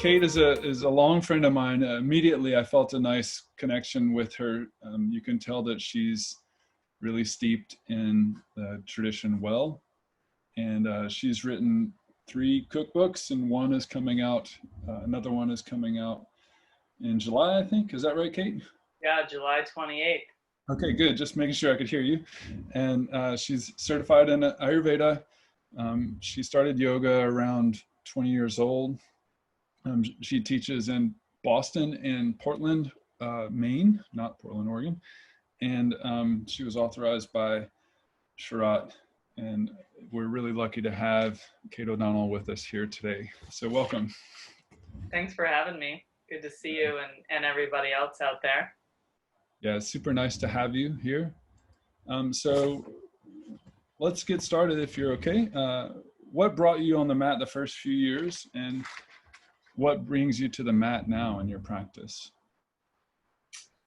Kate is a long friend of mine. Immediately, I felt a nice connection with her. You can tell that she's really steeped in the tradition well, and she's written 3 cookbooks, and one is coming out. Another one is coming out in July, I think. Is that right, Kate? Yeah, July 28th. Okay, good. Just making sure I could hear you. And she's certified in Ayurveda. She started yoga around 20 years old. She teaches in Boston and Portland, Maine, not Portland, Oregon. And she was authorized by Sharat. And we're really lucky to have Kate O'Donnell with us here today. So welcome. Thanks for having me. Good to see you and everybody else out there. Yeah, it's super nice to have you here. So let's get started if you're okay. What brought you on the mat the first few years, and what brings you to the mat now in your practice?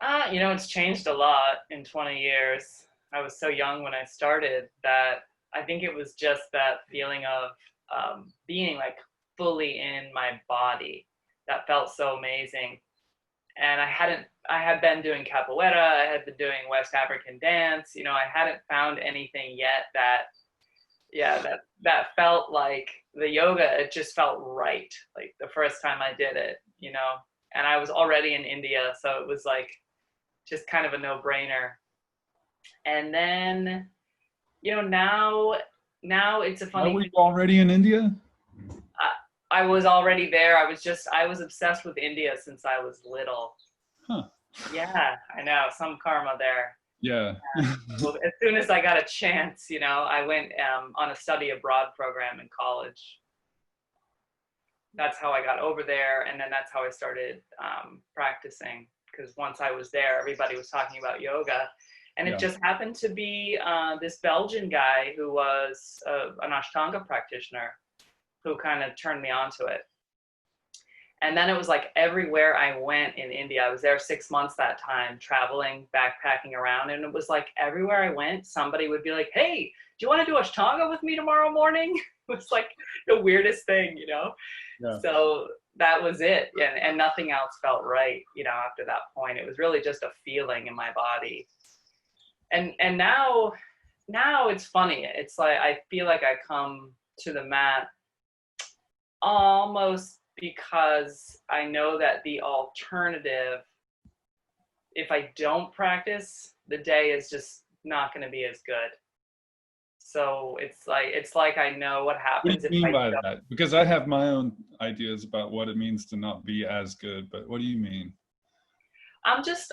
It's changed a lot in 20 years. I was so young when I started that I think it was just that feeling of being like fully in my body that felt so amazing. And I had been doing capoeira, I had been doing West African dance. I hadn't found anything yet that felt like the yoga. It just felt right. Like the first time I did it, and I was already in India. So it was like just kind of a no-brainer. And then, now it's a funny thing. Were you already in India? I was already there. I was obsessed with India since I was little. Huh. Yeah, I know. Some karma there. Yeah. Well, as soon as I got a chance, I went on a study abroad program in college. That's how I got over there. And then that's how I started practicing. Because once I was there, everybody was talking about yoga. And it just happened to be this Belgian guy who was an Ashtanga practitioner who kind of turned me on to it. And then it was like everywhere I went in India, I was there 6 months that time, traveling, backpacking around. And it was like everywhere I went, somebody would be like, hey, do you want to do Ashtanga with me tomorrow morning? It was like the weirdest thing, Yeah. So that was it. And nothing else felt right, after that point. It was really just a feeling in my body. And now it's funny. It's like, I feel like I come to the mat almost because I know that the alternative, if I don't practice, the day is just not going to be as good. So it's like I know what happens. What do you mean by that? Because I have my own ideas about what it means to not be as good, but what do you mean? I'm just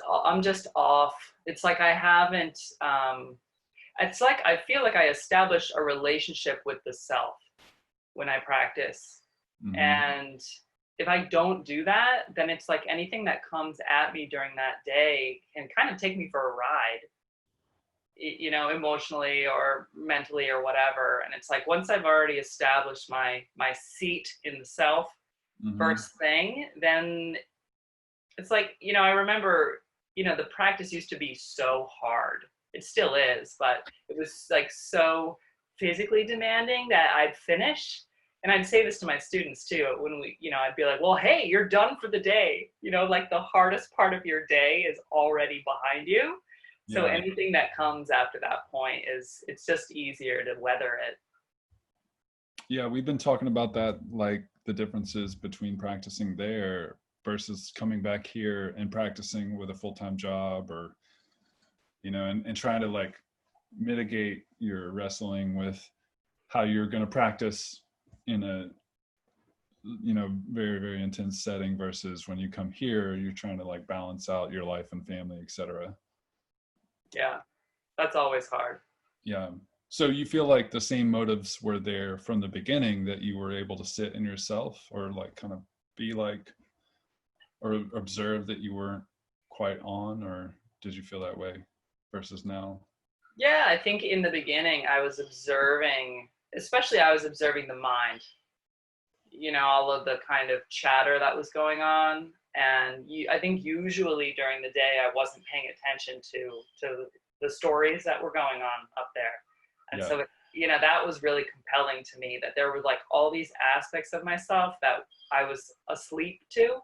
off. It's like I haven't, it's like I feel like I established a relationship with the self when I practice. Mm-hmm. And if I don't do that, then it's like anything that comes at me during that day can kind of take me for a ride, emotionally or mentally or whatever. And it's like once I've already established my seat in the self, mm-hmm. first thing, then it's like, I remember, the practice used to be so hard. It still is, but it was like so physically demanding that I'd finish. And I'd say this to my students too, when I'd be like, well, hey, you're done for the day. Like the hardest part of your day is already behind you. So anything that comes after that point it's just easier to weather it. Yeah, we've been talking about that, like the differences between practicing there versus coming back here and practicing with a full-time job, or, and trying to like mitigate your wrestling with how you're going to practice in a very, very intense setting versus when you come here you're trying to like balance out your life and family, etc. Yeah, that's always hard. Yeah. So you feel like the same motives were there from the beginning, that you were able to sit in yourself, or like kind of be like, or observe that you weren't quite on, or did you feel that way versus now? Yeah, I think in the beginning I was observing the mind, all of the kind of chatter that was going on. And I think usually during the day I wasn't paying attention to the stories that were going on up there. And so that was really compelling to me, that there were like all these aspects of myself that I was asleep to,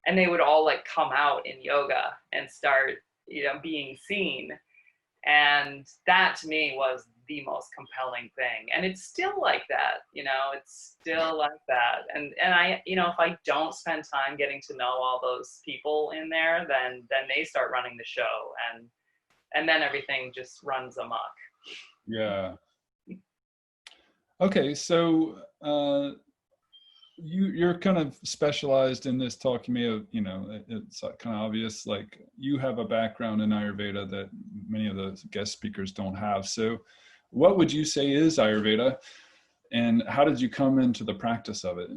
and they would all like come out in yoga and start, being seen. And that to me was the most compelling thing. And it's still like that, it's still like that. And I, if I don't spend time getting to know all those people in there, then they start running the show, and then everything just runs amok. Yeah. Okay, so you're kind of specialized in this talk. You may have, it's kind of obvious, like you have a background in Ayurveda that many of the guest speakers don't have. So what would you say is Ayurveda, and how did you come into the practice of it?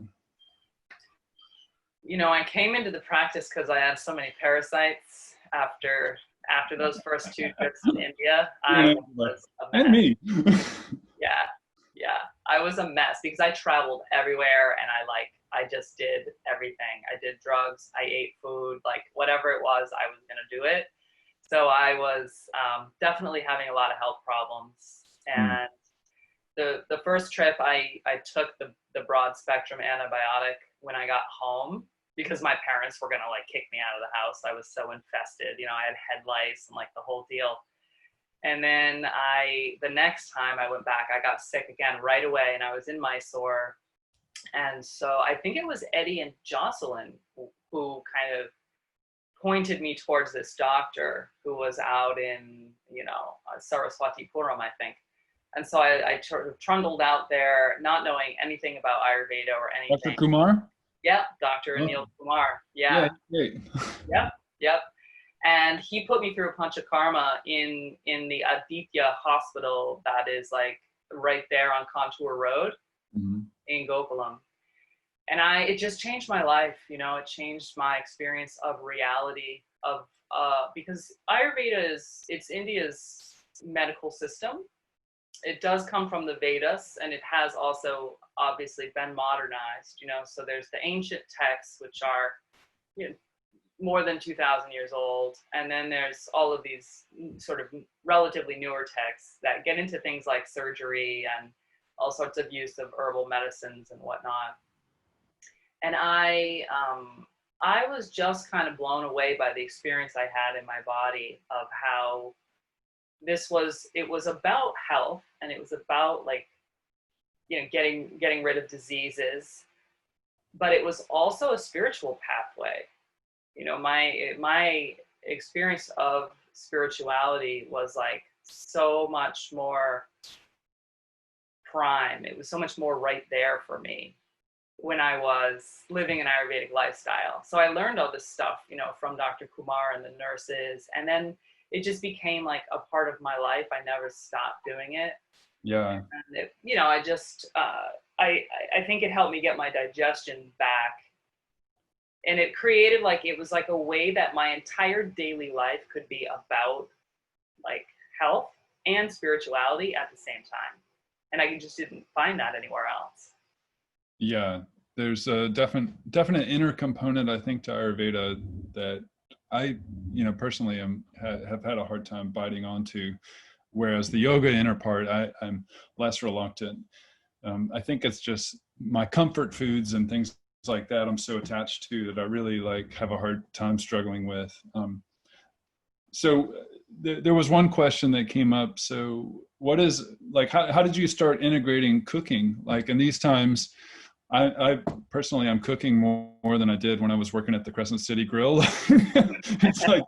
I came into the practice because I had so many parasites after those first 2 trips to India. I was a mess. And me. Yeah. I was a mess because I traveled everywhere, and I just did everything. I did drugs, I ate food, like whatever it was, I was going to do it. So I was definitely having a lot of health problems. And the first trip, I took the broad spectrum antibiotic when I got home, because my parents were going to like kick me out of the house. I was so infested, I had head lice and like the whole deal. And then the next time I went back, I got sick again right away, and I was in Mysore. And so I think it was Eddie and Jocelyn who kind of pointed me towards this doctor who was out in, Saraswati Puram, I think. And so I sort of trundled out there, not knowing anything about Ayurveda or anything. Dr. Kumar? Yep, Dr. Anil Kumar. Yeah. Great. Yep. And he put me through a panchakarma in the Aditya hospital that is like right there on Contour Road in Gokulam. And it just changed my life, it changed my experience of reality, because Ayurveda it's India's medical system. It does come from the Vedas, and it has also obviously been modernized, so there's the ancient texts, which are, more than 2,000 years old. And then there's all of these sort of relatively newer texts that get into things like surgery and all sorts of use of herbal medicines and whatnot. And I was just kind of blown away by the experience I had in my body of how it was about health, and it was about like, getting rid of diseases, but it was also a spiritual pathway. My experience of spirituality was like so much more prime. It was so much more right there for me when I was living an Ayurvedic lifestyle. So I learned all this stuff, from Dr. Kumar and the nurses, and then it just became like a part of my life. I never stopped doing it. Yeah. And it, I just, I think it helped me get my digestion back. And it created it was like a way that my entire daily life could be about like health and spirituality at the same time. And I just didn't find that anywhere else. Yeah, there's a definite inner component, I think, to Ayurveda that I, personally have had a hard time biting onto, whereas the yoga inner part, I'm less reluctant. I think it's just my comfort foods and things like that I'm so attached to that I really have a hard time struggling with. So there was one question that came up. So what is how did you start integrating cooking? In these times, I personally, I'm cooking more than I did when I was working at the Crescent City Grill. It's like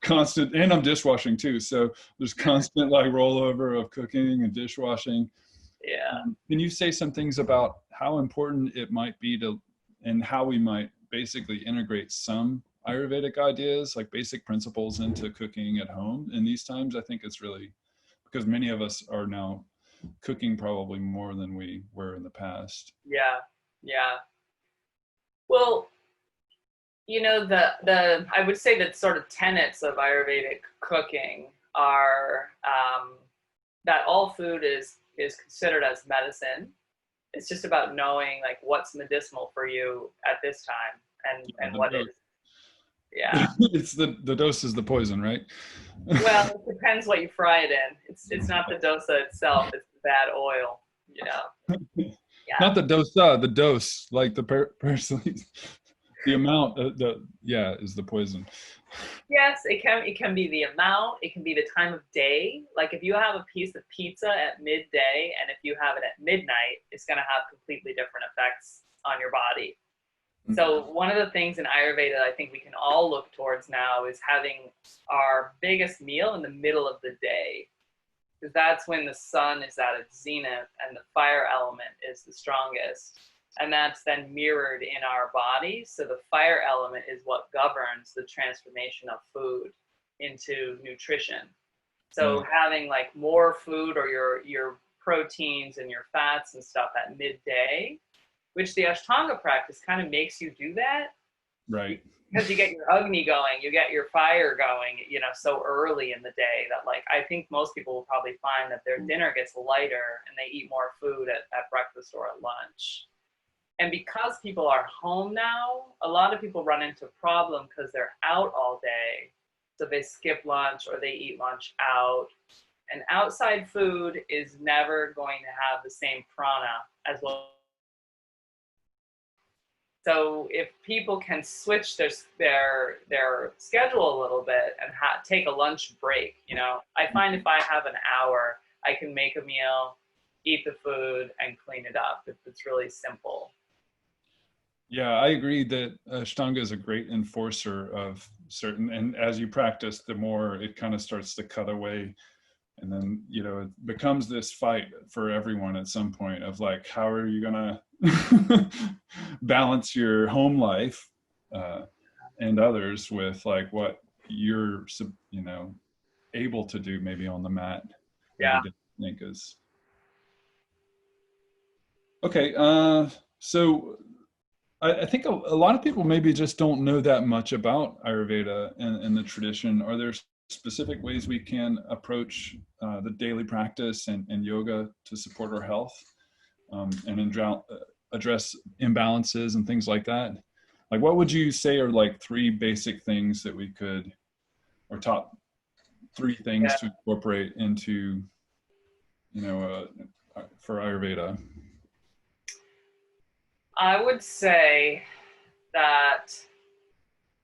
constant, and I'm dishwashing too. So there's constant rollover of cooking and dishwashing. Yeah. Can you say some things about how important it might be and how we might basically integrate some Ayurvedic ideas, like basic principles, into cooking at home in these times? I think it's really, because many of us are now cooking probably more than we were in the past. Yeah. Well, I would say that sort of tenets of Ayurvedic cooking are that all food is considered as medicine. It's just about knowing what's medicinal for you at this time and what is. Yeah. It's the dose is the poison, right? Well, it depends what you fry it in. It's not the dosa itself, it's bad oil, you know. Yeah. Not the dosa, the dose, like the person, the amount, is the poison. Yes, it can be the amount, it can be the time of day. Like if you have a piece of pizza at midday and if you have it at midnight, it's going to have completely different effects on your body. So one of the things in Ayurveda I think we can all look towards now is having our biggest meal in the middle of the day, because that's when the sun is at its zenith and the fire element is the strongest. And that's then mirrored in our body. So the fire element is what governs the transformation of food into nutrition. So having like more food or your proteins and your fats and stuff at midday, which the Ashtanga practice kind of makes you do that. Right. Because you get your Agni going, you get your fire going, you know, so early in the day that like, I think most people will probably find that their dinner gets lighter and they eat more food at breakfast or at lunch. And because people are home now, a lot of people run into a problem because they're out all day. So they skip lunch or they eat lunch out. And outside food is never going to have the same prana as well. So if people can switch their schedule a little bit and take a lunch break, you know, I find if I have an hour, I can make a meal, eat the food, and clean it up. It's really simple. Yeah, I agree that Ashtanga is a great enforcer of certain, and as you practice, the more it kind of starts to cut away. And then, you know, it becomes this fight for everyone at some point of like, how are you going to balance your home life and others with like what you're, you know, able to do maybe on the mat. Yeah. I think is. Okay. So I think a lot of people maybe just don't know that much about Ayurveda and the tradition. Are there specific ways we can approach the daily practice and yoga to support our health and address imbalances and things like that? Like, what would you say are like three basic things that we could, or top three things to incorporate into, you know, for Ayurveda? I would say that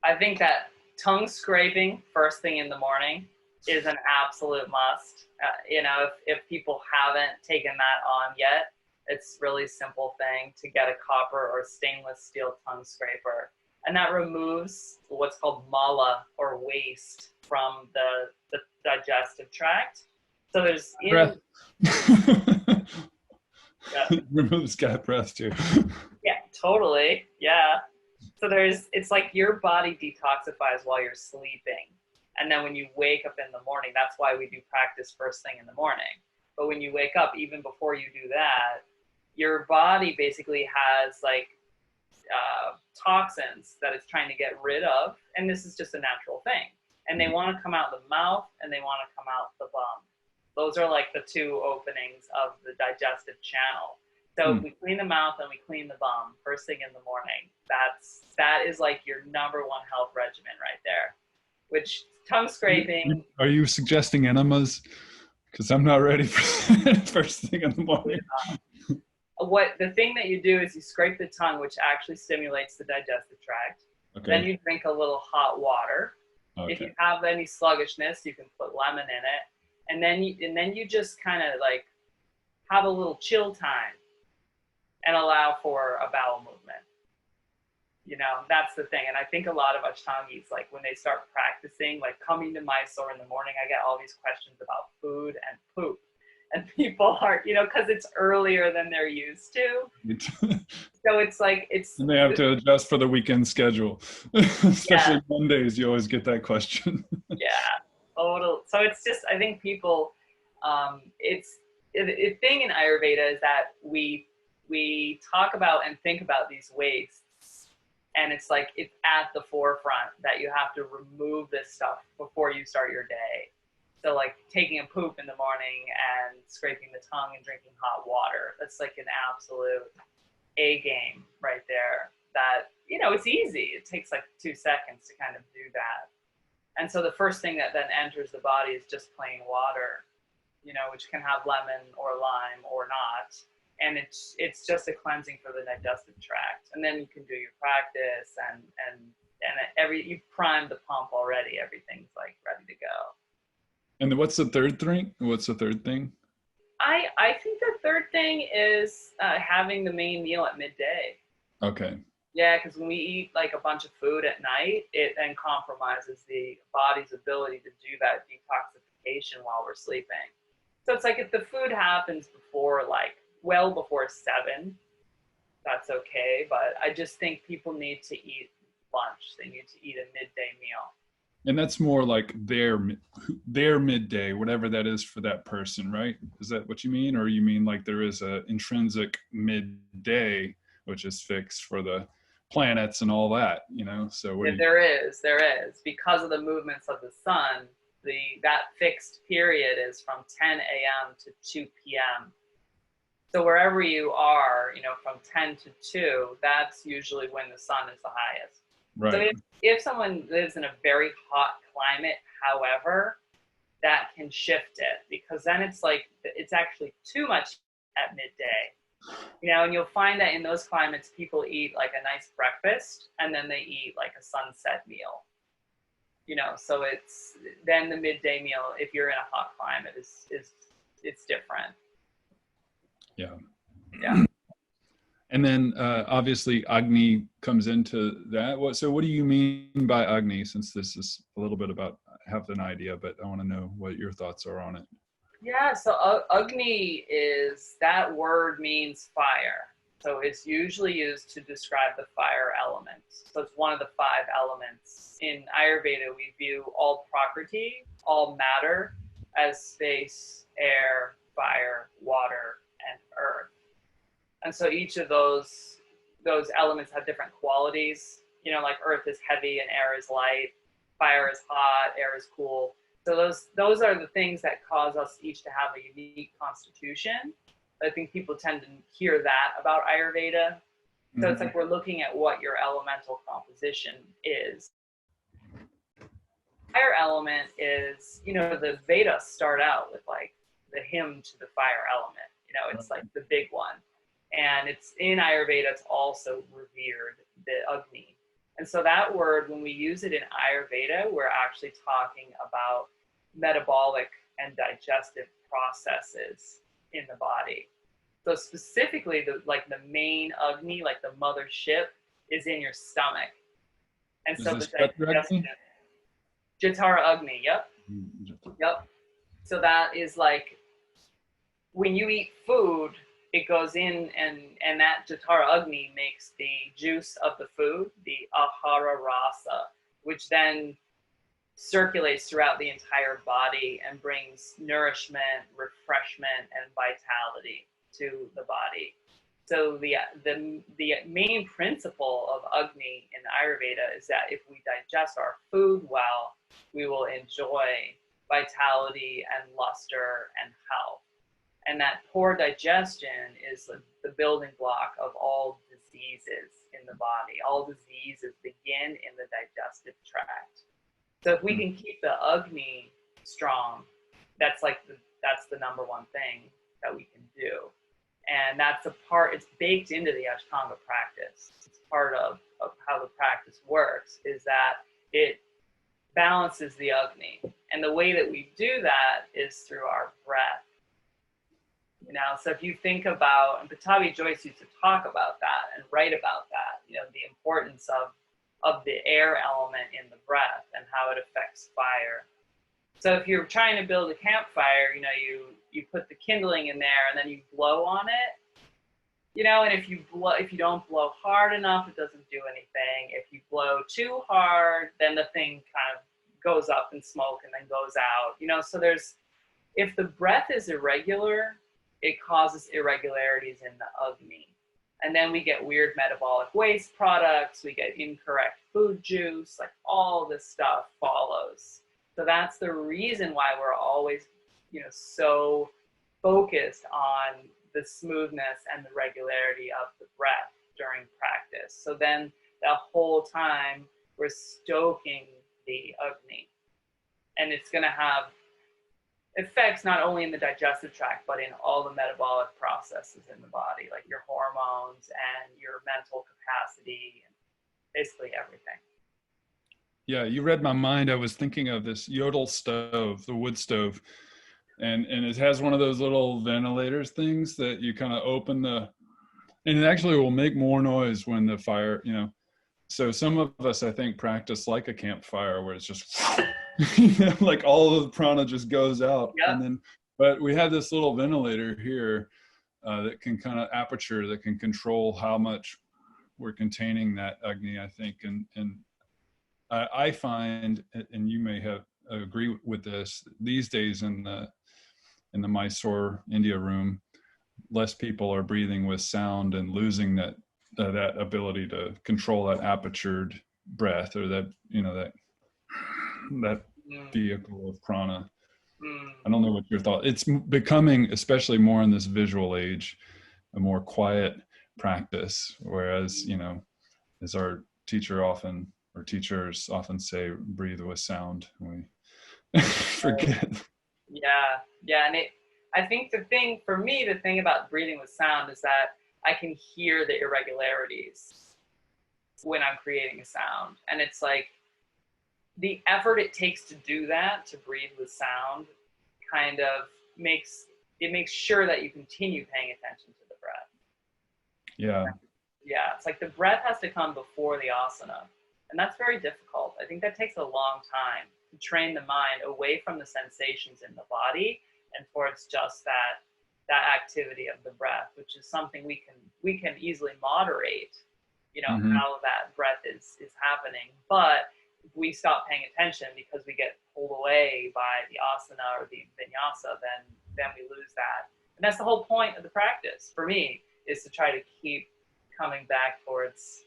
I think that tongue scraping first thing in the morning is an absolute must. You know, if people haven't taken that on yet, it's really simple thing to get a copper or stainless steel tongue scraper. And that removes what's called mala or waste from the digestive tract. So there's removes cat breath too. Yeah, totally. Yeah. So it's like your body detoxifies while you're sleeping. And then when you wake up in the morning, that's why we do practice first thing in the morning. But when you wake up, even before you do that, your body basically has like toxins that it's trying to get rid of. And this is just a natural thing. And they want to come out the mouth and they want to come out the bum. Those are like the two openings of the digestive channel. So if we clean the mouth and we clean the bum first thing in the morning, that is like your number one health regimen right there. Which tongue scraping. Are you suggesting enemas? Because I'm not ready for first thing in the morning. What the thing that you do is you scrape the tongue, which actually stimulates the digestive tract. Okay. Then you drink a little hot water. Okay. If you have any sluggishness, you can put lemon in it, and then you just kind of like have a little chill time and allow for a bowel movement. You know, that's the thing. And I think a lot of Ashtangis, like when they start practicing, like coming to Mysore in the morning, I get all these questions about food and poop. And people are, you know, because it's earlier than they're used to. So it's like, and they have to adjust for the weekend schedule. Especially Mondays, you always get that question. Yeah, total. So it's just, I think people, the thing in Ayurveda is that we talk about and think about these wastes. And it's like, it's at the forefront that you have to remove this stuff before you start your day. So like taking a poop in the morning and scraping the tongue and drinking hot water, that's like an absolute A game right there. That, you know, it's easy. It takes like 2 seconds to kind of do that. And so the first thing that then enters the body is just plain water. which can have lemon or lime or not. And it's just a cleansing for the digestive tract. And then you can do your practice and you've primed the pump already. Everything's like ready to go. And what's the third thing? I think the third thing is having the main meal at midday. Okay. Yeah, because when we eat like a bunch of food at night, it then compromises the body's ability to do that detoxification while we're sleeping. So it's like if the food happens before, like well before 7, that's okay. But I just think people need to eat lunch. They need to eat a midday meal. And that's more like their midday, whatever that is for that person, right? Is that what you mean? Or you mean like there is a intrinsic midday, which is fixed for the planets and all that, So there is because of the movements of the sun. That fixed period is from 10 a.m. to 2 p.m. So wherever you are, from 10 to 2, that's usually when the sun is the highest. Right. So if someone lives in a very hot climate, however, that can shift it, because then it's actually too much at midday. And you'll find that in those climates, people eat like a nice breakfast and then they eat like a sunset meal. So then the midday meal, if you're in a hot climate, it's different. Yeah. Yeah. And then obviously Agni comes into that. So what do you mean by Agni? Since this is a little bit about, I have an idea, but I want to know what your thoughts are on it. Yeah, so Agni that word means fire. So it's usually used to describe the fire elements. So it's one of the 5 elements. In Ayurveda, we view all prakriti, all matter, as space, air, fire, water, and earth. And so each of those elements have different qualities. Like earth is heavy and air is light, fire is hot, air is cool. So those are the things that cause us each to have a unique constitution. I think people tend to hear that about Ayurveda. So It's like we're looking at what your elemental composition is. Fire element is, the Vedas start out with like the hymn to the fire element. It's like the big one. And it's in Ayurveda, it's also revered, the Agni. And so that word, when we use it in Ayurveda, we're actually talking about metabolic and digestive processes in the body. So specifically, the main Agni, like the mothership, is in your stomach. And so the digestion, Jatara Agni, yep. So that is like, when you eat food, it goes in and that Jatara Agni makes the juice of the food, the ahara rasa, which then circulates throughout the entire body and brings nourishment, refreshment, and vitality to the body. So the main principle of Agni in Ayurveda is that if we digest our food well, we will enjoy vitality and luster and health. And that poor digestion is the building block of all diseases in the body. All diseases begin in the digestive tract. So if we can keep the Agni strong, that's the number one thing that we can do. And it's baked into the Ashtanga practice. It's part of how the practice works, is that it balances the Agni. And the way that we do that is through our breath. So if you think about, and Patabi Joyce used to talk about that and write about that, the importance of the air element in the breath and how it affects fire. So if you're trying to build a campfire, you put the kindling in there and then you blow on it, and if you don't blow hard enough, it doesn't do anything. If you blow too hard, then the thing kind of goes up in smoke and then goes out, so if the breath is irregular, it causes irregularities in the Agni. And then we get weird metabolic waste products, we get incorrect food juice, like all this stuff follows. So that's the reason why we're always, so focused on the smoothness and the regularity of the breath during practice. So then the whole time we're stoking the Agni. And it's going to have affects not only in the digestive tract, but in all the metabolic processes in the body, like your hormones and your mental capacity, and basically everything. Yeah, you read my mind. I was thinking of this Yodel stove, the wood stove, and it has one of those little ventilators things that you kind of open and it actually will make more noise when the fire, So some of us, I think, practice like a campfire where it's just, like all of the prana just goes out. Yep. And then, but we have this little ventilator here that can kind of aperture, that can control how much we're containing that Agni, I think. And I find, and you may have agree with this, these days in the Mysore, India room, less people are breathing with sound and losing that ability to control that apertured breath, or that vehicle of prana. I don't know what your thought. It's becoming, especially more in this visual age, a more quiet practice, whereas as our teachers often say, breathe with sound, and we forget. Yeah, and I think the thing about breathing with sound is that I can hear the irregularities when I'm creating a sound. And it's like the effort it takes to do that, to breathe with sound, kind of makes sure that you continue paying attention to the breath. Yeah, it's like the breath has to come before the asana. And that's very difficult. I think that takes a long time to train the mind away from the sensations in the body and towards just that activity of the breath, which is something we can easily moderate, how that breath is happening. But if we stop paying attention because we get pulled away by the asana or the vinyasa, then we lose that. And that's the whole point of the practice for me, is to try to keep coming back towards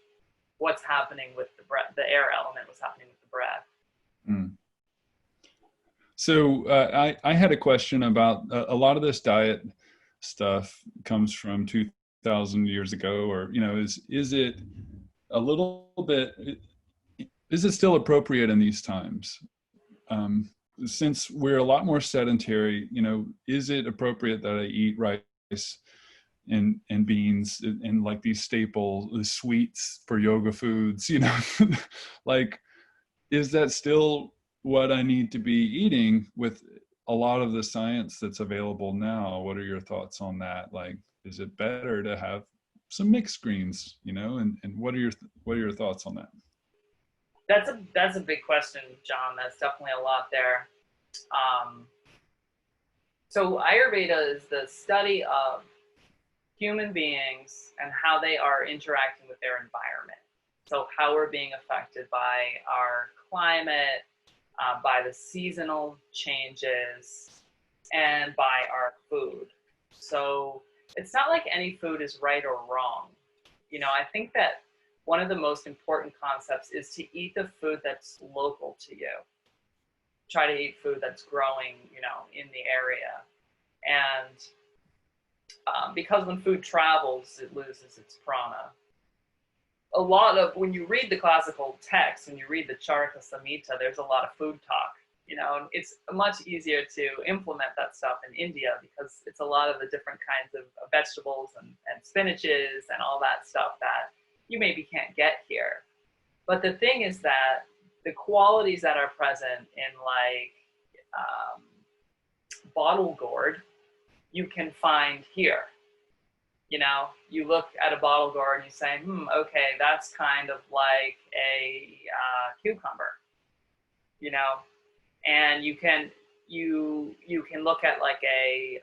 what's happening with the breath, the air element, what's happening with the breath. So I had a question about a lot of this diet stuff comes from 2,000 years ago, or is it a little bit, is it still appropriate in these times? Since we're a lot more sedentary, is it appropriate that I eat rice and beans and like these staple sweets for yoga foods, like, is that still what I need to be eating with a lot of the science that's available now? What are your thoughts on that? Like, is it better to have some mixed greens, and what are your thoughts on that? That's a big question, John. That's definitely a lot there. So Ayurveda is the study of human beings and how they are interacting with their environment. So how we're being affected by our climate, by the seasonal changes, and by our food. So it's not like any food is right or wrong. I think that one of the most important concepts is to eat the food that's local to you. Try to eat food that's growing, in the area. And because when food travels, it loses its prana. When you read the classical text, when you read the Charaka Samhita, there's a lot of food talk, and it's much easier to implement that stuff in India because it's a lot of the different kinds of vegetables and spinaches and all that stuff that you maybe can't get here. But the thing is that the qualities that are present in bottle gourd, you can find here. You look at a bottle gourd and you say, okay, that's kind of like a cucumber, and you can look at like a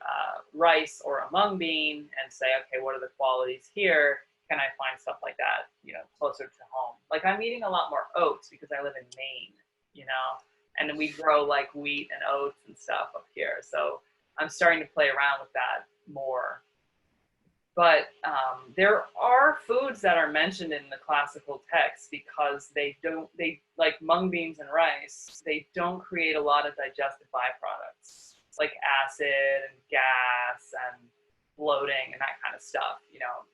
rice or a mung bean and say, okay, what are the qualities here? Can I find stuff like that, closer to home? Like I'm eating a lot more oats because I live in Maine, and we grow like wheat and oats and stuff up here. So I'm starting to play around with that more. But there are foods that are mentioned in the classical text because they like mung beans and rice, they don't create a lot of digestive byproducts like acid and gas and bloating and that kind of stuff,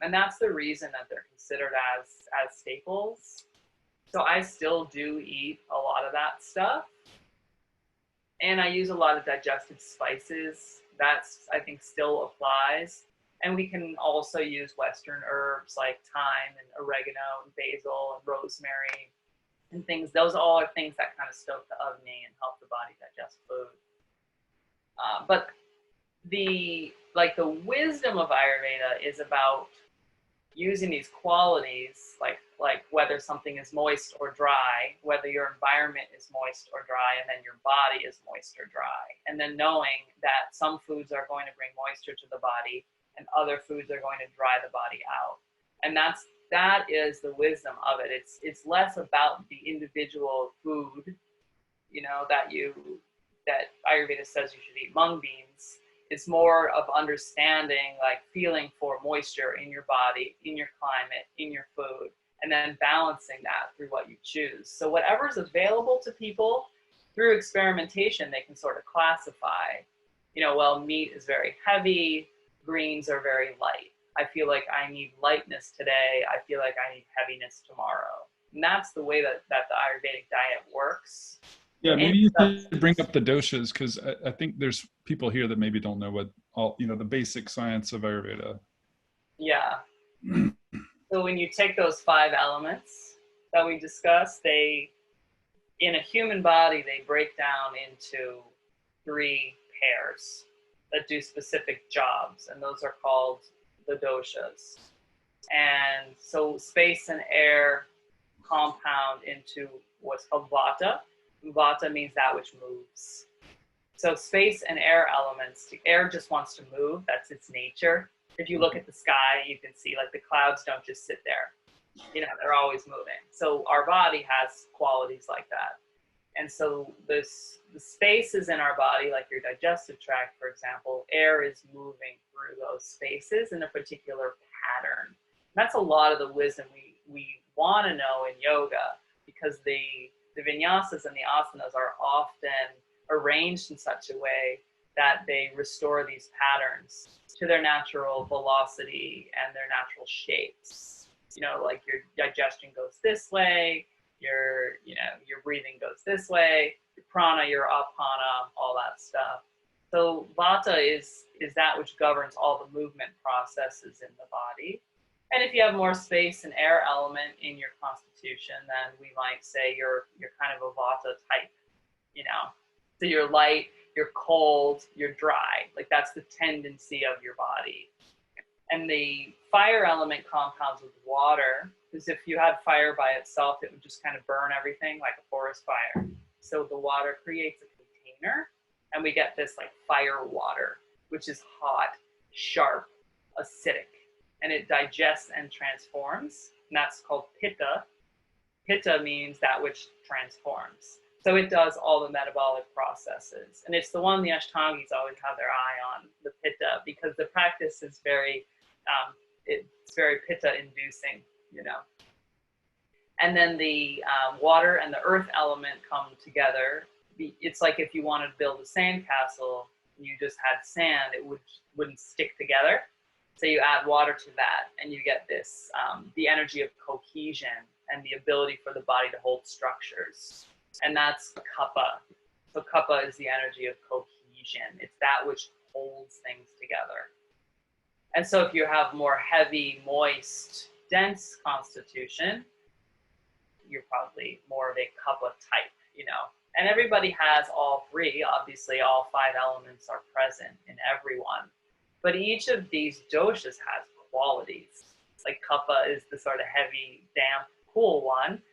and that's the reason that they're considered as staples. So I still do eat a lot of that stuff. And I use a lot of digested spices. That's, I think, still applies. And we can also use Western herbs like thyme and oregano and basil and rosemary and things. Those all are things that kind of stoke the Agni and help the body digest food. But the wisdom of Ayurveda is about using these qualities, like whether something is moist or dry, whether your environment is moist or dry, and then your body is moist or dry, and then knowing that some foods are going to bring moisture to the body and other foods are going to dry the body out. And that is the wisdom of it. It's less about the individual food, you know, that Ayurveda says you should eat mung beans. It's more of understanding, like feeling for moisture in your body, in your climate, in your food, and then balancing that through what you choose. So whatever's available to people through experimentation, they can sort of classify, you know, well, meat is very heavy, greens are very light. I feel like I need lightness today. I feel like I need heaviness tomorrow. And that's the way that the Ayurvedic diet works. Yeah, maybe you could bring up the doshas, because I think there's people here that maybe don't know what all, you know, the basic science of Ayurveda. Yeah. So when you take those 5 elements that we discussed, in a human body, they break down into 3 pairs that do specific jobs, and those are called the doshas. And so space and air compound into what's called vata. Vata means that which moves. So space and air elements, air just wants to move. That's its nature. If you look at the sky, you can see like the clouds don't just sit there. You know, they're always moving. So our body has qualities like that. And so the spaces in our body, like your digestive tract, for example, air is moving through those spaces in a particular pattern. And that's a lot of the wisdom we want to know in yoga, because the vinyasas and the asanas are often arranged in such a way that they restore these patterns to their natural velocity and their natural shapes. You know, like your digestion goes this way, your breathing goes this way, your prana, your apana, all that stuff. So vata is that which governs all the movement processes in the body. And if you have more space and air element in your constitution, then we might say you're kind of a vata type, you know. So you're light, you're cold, you're dry. Like that's the tendency of your body. And the fire element compounds with water, because if you had fire by itself, it would just kind of burn everything like a forest fire. So the water creates a container, and we get this like fire water, which is hot, sharp, acidic, and it digests and transforms. And that's called pitta. Pitta means that which transforms. So it does all the metabolic processes. And it's the one the Ashtangis always have their eye on, the pitta, because the practice is very pitta inducing, you know. And then the water and the earth element come together. It's like if you wanted to build a sandcastle and you just had sand, it wouldn't stick together. So you add water to that and you get this, the energy of cohesion and the ability for the body to hold structures. And that's kapha. So kapha is the energy of cohesion. It's that which holds things together. And so if you have more heavy, moist, dense constitution, you're probably more of a kapha type, you know. And everybody has all 3. Obviously, all 5 elements are present in everyone. But each of these doshas has qualities. Like kapha is the sort of heavy, damp, cool one.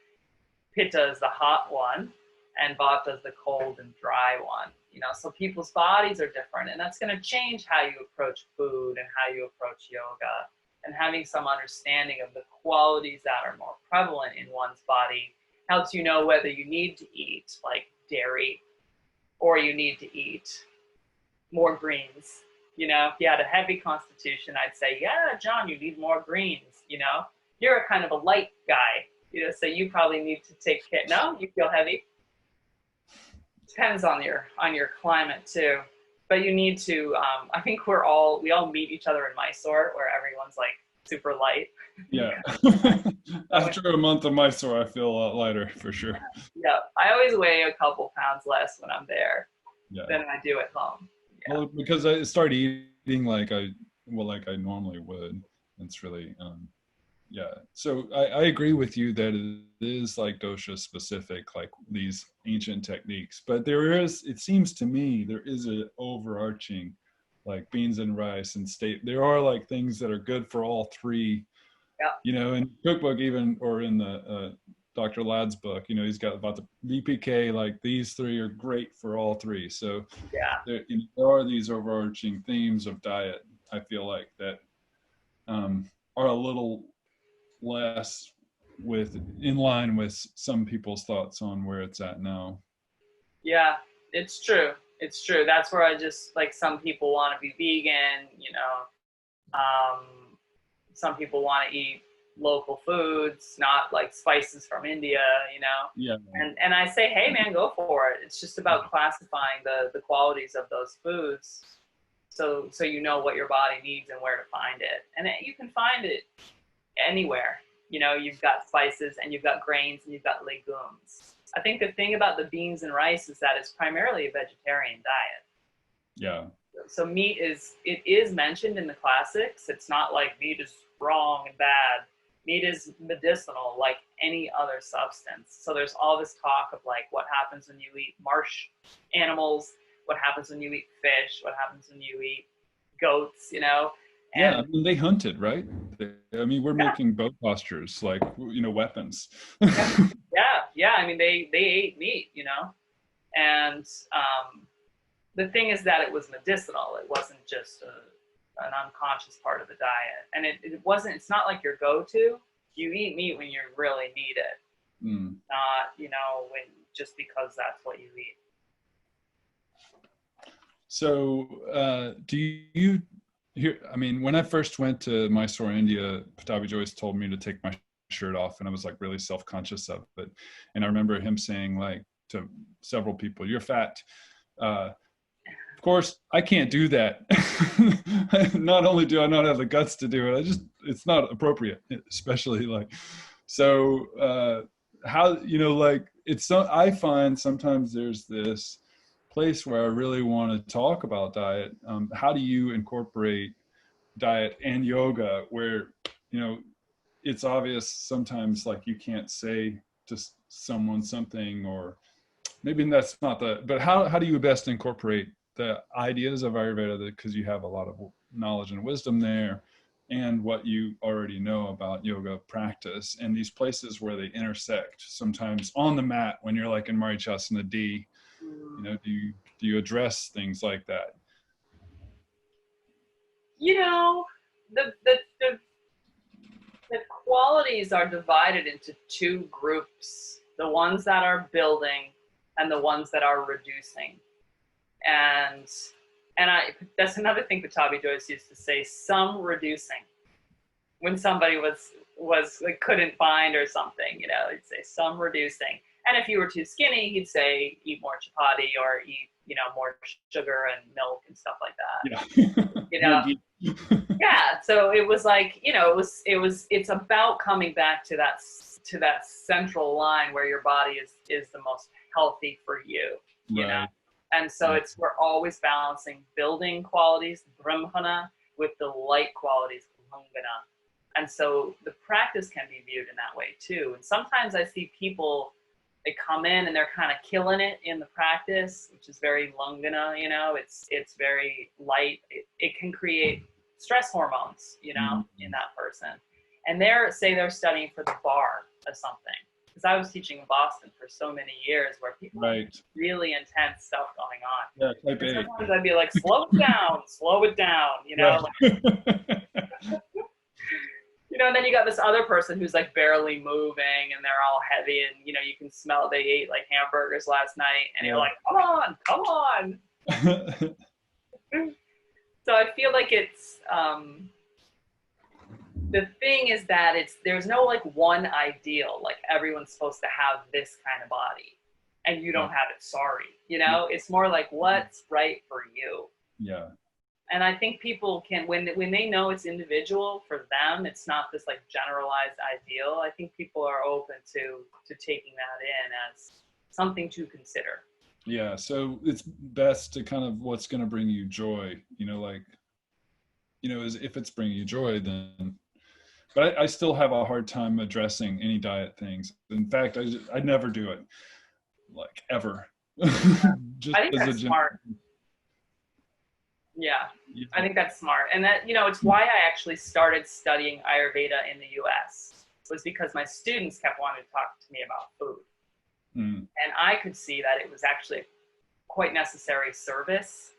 Pitta is the hot one, and vata is the cold and dry one. You know, so people's bodies are different, and that's going to change how you approach food and how you approach yoga. And having some understanding of the qualities that are more prevalent in one's body helps you know whether you need to eat like dairy or you need to eat more greens. You know, if you had a heavy constitution, I'd say, yeah, John, you need more greens. You know, you're a kind of a light guy. You know, so you probably need to take care. No, you feel heavy. Depends on your climate too. But you need to. I think we all meet each other in Mysore, where everyone's like super light. Yeah. After a month of Mysore, I feel a lot lighter for sure. Yeah, I always weigh a couple pounds less when I'm there. Yeah. than I do at home. Yeah. Well, because I started eating like I normally would. It's really yeah. So I agree with you that it is like dosha specific, like these ancient techniques. But it seems to me, there is a overarching, like beans and rice and there are like things that are good for all three. Yeah. You know, in cookbook even, or in the Dr. Ladd's book, you know, he's got about the VPK, like these three are great for all three. So Yeah. there are these overarching themes of diet, I feel like, that are a little less in line with some people's thoughts on where it's at now. Yeah, it's true. It's true. That's where I just, like, some people want to be vegan, you know. Some people want to eat local foods, not like spices from India, you know. Yeah. And I say, hey man, go for it. It's just about classifying the qualities of those foods, so you know what your body needs and where to find it. And you can find it anywhere. You know, you've got spices and you've got grains and you've got legumes. I think the thing about the beans and rice is that it's primarily a vegetarian diet. Yeah. So meat is mentioned in the classics. It's not like meat is wrong and bad. Meat is medicinal like any other substance. So there's all this talk of like what happens when you eat marsh animals, what happens when you eat fish, what happens when you eat goats, you know. And, yeah, I mean, they hunted, right? I mean, we're making bow postures, like, you know, weapons. Yeah. I mean, they ate meat, you know. And the thing is that it was medicinal. It wasn't just an unconscious part of the diet. And it's not like your go-to. You eat meat when you really need it, not, you know, just because that's what you eat. So do you hear, I mean, when I first went to Mysore, India, Patabi Joyce told me to take my shirt off, and I was like really self-conscious of it. And I remember him saying, like, to several people, "You're fat." Of course, I can't do that. Not only do I not have the guts to do it, it's not appropriate, especially like, so how, you know, like, I find sometimes there's this place where I really want to talk about diet. How do you incorporate diet and yoga where, you know, it's obvious sometimes, like, you can't say to someone something, or maybe that's not but how do you best incorporate the ideas of Ayurveda, because you have a lot of knowledge and wisdom there, and what you already know about yoga practice, and these places where they intersect sometimes on the mat when you're like in Marichasana D, you know, do you address things like that? You know, the qualities are divided into two groups: the ones that are building and the ones that are reducing. And that's another thing Patabi Joyce used to say, some reducing. When somebody was like, couldn't find or something, you know, he'd say some reducing. And if you were too skinny, he'd say eat more chapati, or eat, you know, more sugar and milk and stuff like that. Yeah. You know. Yeah. So it was like, you know, it's about coming back to that central line where your body is the most healthy for you, you know. And so we're always balancing building qualities, brahmana, with the light qualities, lungana. And so the practice can be viewed in that way too. And sometimes I see people, they come in and they're kind of killing it in the practice, which is very lungana, you know, it's very light. It can create stress hormones, you know, in that person. And they're studying for the bar or something. Because I was teaching in Boston for so many years, where people have really intense stuff going on. Yeah, and sometimes I'd be like, slow it down, you know. Right. Like, you know, and then you got this other person who's like barely moving, and they're all heavy, and, you know, you can smell they ate like hamburgers last night, and you're like, come on. So I feel like it's, the thing is that there's no like one ideal, like everyone's supposed to have this kind of body and you don't have it, sorry, you know. It's more like what's right for you. Yeah. And I think people can, when they know it's individual for them, it's not this like generalized ideal. I think people are open to taking that in as something to consider. Yeah, so it's best to kind of what's going to bring you joy, like, is if it's bringing you joy, then, but I still have a hard time addressing any diet things. In fact, I never do it, like, ever. Just I think as a that's smart. Yeah, I think that's smart. And that, it's why I actually started studying Ayurveda in the US, was because my students kept wanting to talk to me about food. And I could see that it was actually quite necessary service.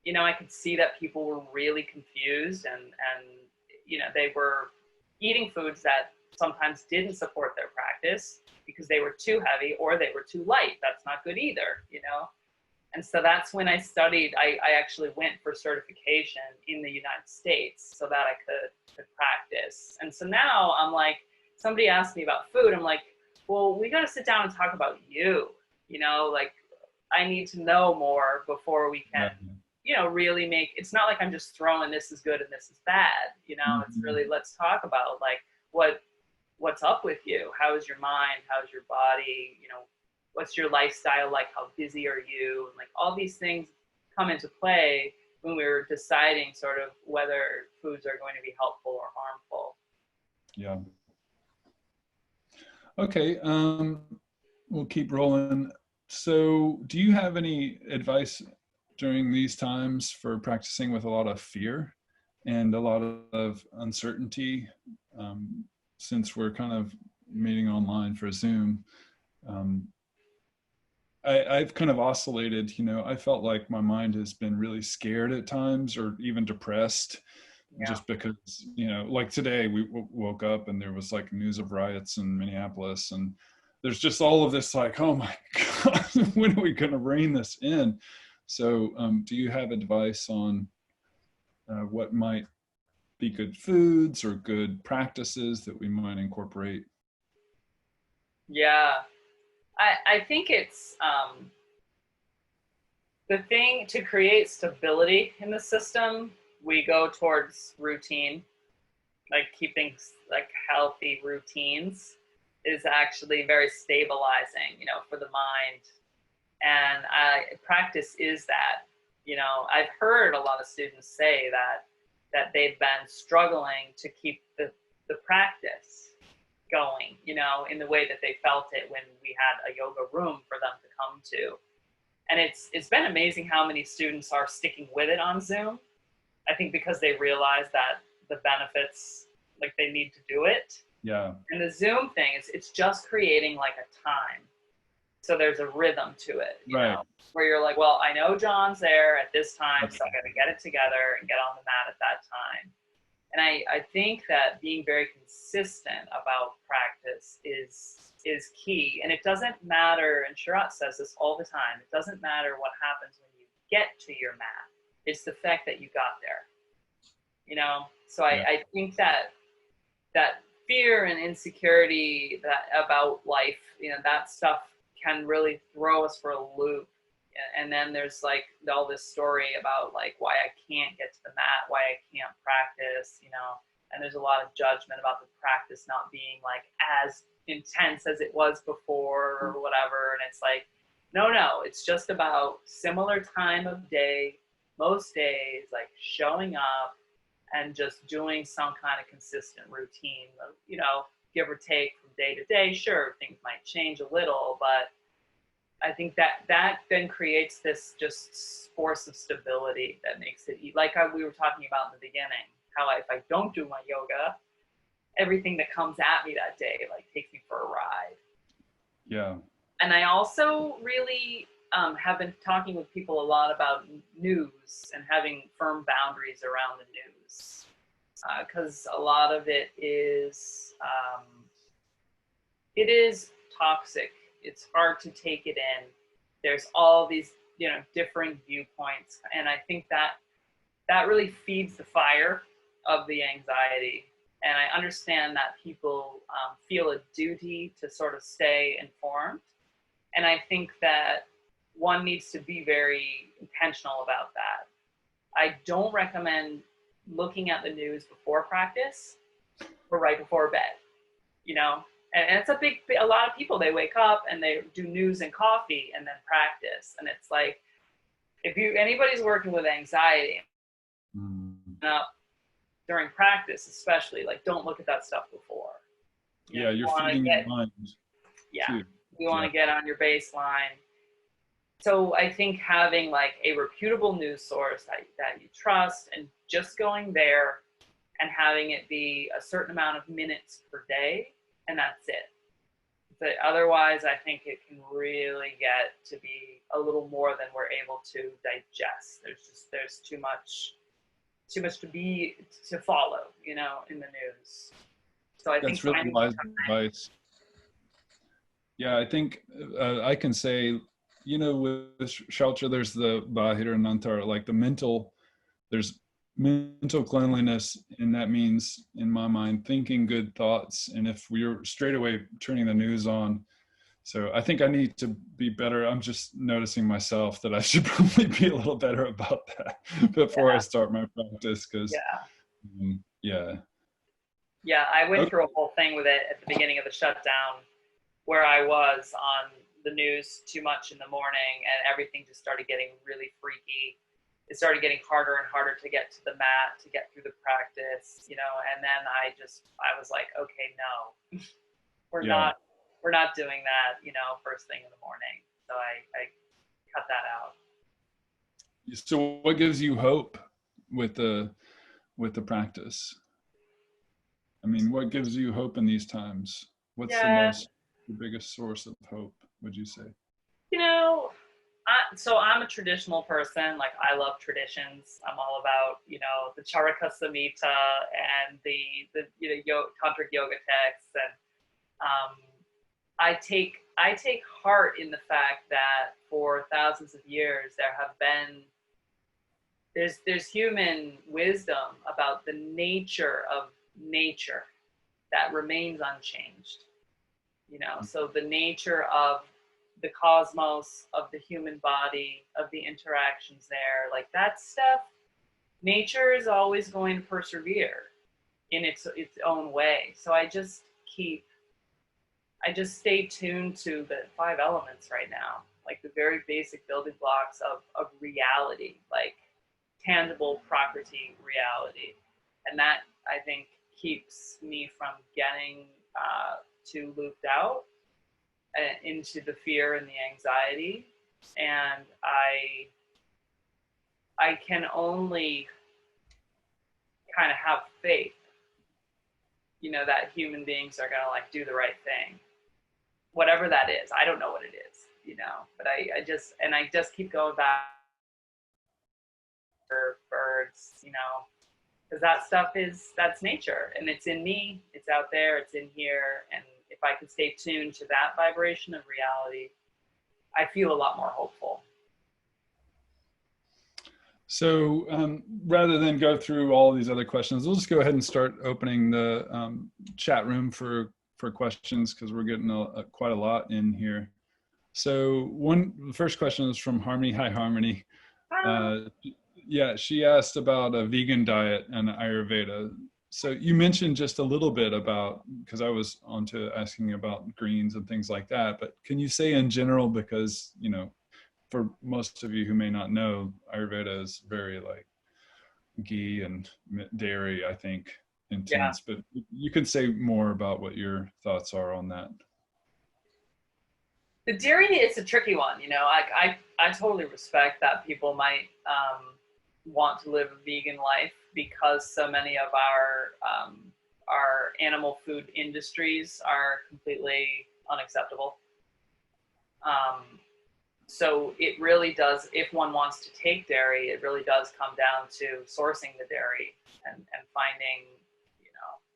I could see that people were really confused and they were eating foods that sometimes didn't support their practice because they were too heavy or they were too light. That's not good either. And so that's when I studied. I actually went for certification in the United States so that I could practice. And so now I'm like, somebody asked me about food. I'm like, well, we got to sit down and talk about you. Like, I need to know more before we can, really make. It's not like I'm just throwing this is good and this is bad. It's really, let's talk about like what's up with you. How is your mind? How is your body? What's your lifestyle like? How busy are you? And like all these things come into play when we were deciding sort of whether foods are going to be helpful or harmful. Yeah. Okay. We'll keep rolling. So do you have any advice during these times for practicing with a lot of fear and a lot of uncertainty? Since we're kind of meeting online for Zoom, I've kind of oscillated, I felt like my mind has been really scared at times or even depressed, just because, like today we woke up and there was like news of riots in Minneapolis, and there's just all of this like, oh my God, when are we going to rein this in? So do you have advice on what might be good foods or good practices that we might incorporate? Yeah. I think it's the thing to create stability in the system. We go towards routine, like keeping like healthy routines is actually very stabilizing, for the mind. And practice is that. I've heard a lot of students say that they've been struggling to keep the practice going, in the way that they felt it when we had a yoga room for them to come to. And it's been amazing how many students are sticking with it on Zoom. I think because they realize that the benefits, like they need to do it. Yeah. And the Zoom thing it's just creating like a time. So there's a rhythm to it, where you're like, well, I know John's there at this time, so I got to get it together and get on the mat at that time. And I think that being very consistent about practice is key. And it doesn't matter, and Sharat says this all the time, it doesn't matter what happens when you get to your mat. It's the fact that you got there. So I think that fear and insecurity that about life, that stuff can really throw us for a loop. And then there's like all this story about like why I can't get to the mat, why I can't practice, and there's a lot of judgment about the practice not being like as intense as it was before or whatever. And it's like, no, it's just about similar time of day, most days, like showing up and just doing some kind of consistent routine, give or take from day to day. Sure, things might change a little, but I think that then creates this just force of stability that makes it, like we were talking about in the beginning, how if I don't do my yoga, everything that comes at me that day like takes me for a ride. Yeah. And I also really have been talking with people a lot about news and having firm boundaries around the news, because a lot of it is toxic. It's hard to take it in. There's all these, differing viewpoints. And I think that really feeds the fire of the anxiety. And I understand that people feel a duty to sort of stay informed. And I think that one needs to be very intentional about that. I don't recommend looking at the news before practice or right before bed. And it's a lot of people, they wake up and they do news and coffee and then practice. And it's like, if anybody's working with anxiety, during practice especially, like, don't look at that stuff before. You're feeding your mind. Yeah, you want to get on your baseline. So I think having like a reputable news source that you trust, and just going there and having it be a certain amount of minutes per day, and that's it. But otherwise, I think it can really get to be a little more than we're able to digest. There's too much to follow, in the news. So I think that's really wise advice. Yeah, I think I can say, with shelter, there's the Bahir and Nantar, like there's mental cleanliness, and that means, in my mind, thinking good thoughts. And if we're straight away turning the news on, so I think I need to be better. I'm just noticing myself that I should probably be a little better about that before I start my practice, because I went through a whole thing with it at the beginning of the shutdown, where I was on the news too much in the morning, and everything just started getting really freaky. It started getting harder and harder to get to the mat, to get through the practice, and then I was like, okay, no, we're not doing that, first thing in the morning. So I cut that out. So what gives you hope with the practice? I mean, what gives you hope in these times? What's the biggest source of hope, would you say? So I'm a traditional person. Like, I love traditions. I'm all about, the Charaka Samhita and the tantric yoga texts. And I take heart in the fact that for thousands of years there's human wisdom about the nature of nature that remains unchanged. So the nature of the cosmos, of the human body, of the interactions there, like that stuff, nature is always going to persevere in its own way. So I just stay tuned to the 5 elements right now, like the very basic building blocks of reality, like tangible prakriti reality. And that, I think, keeps me from getting too looped out into the fear and the anxiety. And I can only kind of have faith, that human beings are gonna do the right thing, whatever that is. I don't know what it is, but I just keep going back for birds, because that stuff that's nature, and it's in me, it's out there, it's in here. And if I can stay tuned to that vibration of reality, I feel a lot more hopeful. So rather than go through all these other questions, we'll just go ahead and start opening the chat room for questions, because we're getting quite a lot in here. So the first question is from Harmony. Hi, Harmony. She asked about a vegan diet and Ayurveda. So you mentioned just a little bit about, because I was on to asking about greens and things like that, but can you say in general, because, for most of you who may not know, Ayurveda is very ghee and dairy, I think, intense, but you can say more about what your thoughts are on that. The dairy, it's a tricky one. I totally respect that people might want to live a vegan life, because so many of our animal food industries are completely unacceptable. So it really does, if one wants to take dairy, it really does come down to sourcing the dairy and finding,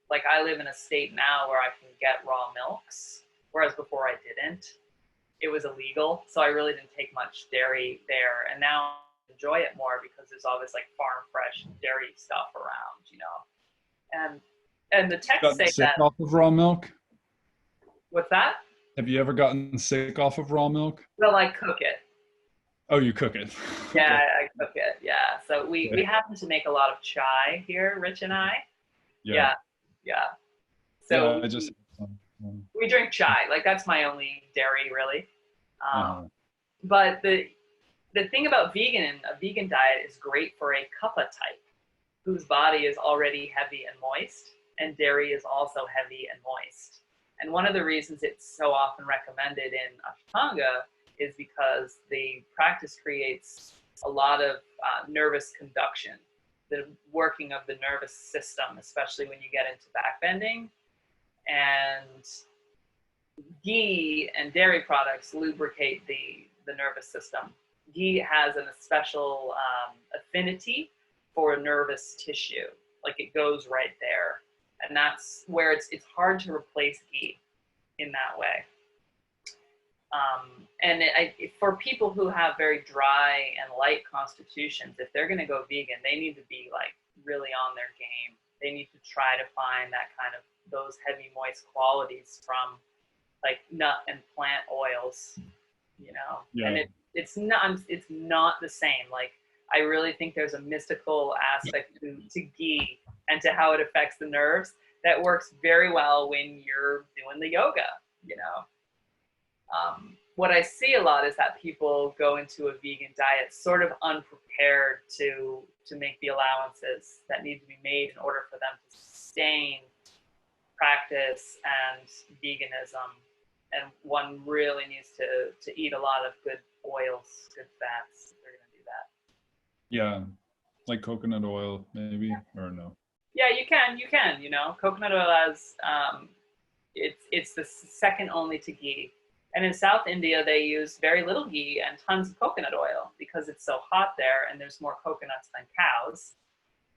like, I live in a state now where I can get raw milks, whereas before I didn't. It was illegal, so I really didn't take much dairy there. And now I enjoy it more because there's all this farm fresh dairy stuff around, And the texts say sick that. Off of raw milk? What's that? Have you ever gotten sick off of raw milk? Well, I cook it. Oh, you cook it? Yeah, I cook it. Yeah. So we happen to make a lot of chai here, Rich and I. Yeah. So We drink chai. Like that's my only dairy really. Uh-huh. But the thing about a vegan diet is great for a kapha type whose body is already heavy and moist, and dairy is also heavy and moist. And one of the reasons it's so often recommended in Ashtanga is because the practice creates a lot of nervous conduction, the working of the nervous system, especially when you get into backbending. And ghee and dairy products lubricate the nervous system. Ghee has a special affinity for nervous tissue, like it goes right there. And that's where it's hard to replace ghee in that way. For people who have very dry and light constitutions, if they're going to go vegan, they need to be like really on their game. They need to try to find that kind of those heavy moist qualities from like nut and plant oils, you know. Yeah. And it's not the same. Like I really think there's a mystical aspect to ghee and to how it affects the nerves that works very well when you're doing the yoga, you know. What I see a lot is that people go into a vegan diet sort of unprepared to make the allowances that need to be made in order for them to sustain practice and veganism. And one really needs to eat a lot of good oils, good fats if they're going to do that. Yeah, like coconut oil maybe, or no? Yeah, you can, you know. Coconut oil has, it's the second only to ghee. And in South India, they use very little ghee and tons of coconut oil because it's so hot there and there's more coconuts than cows.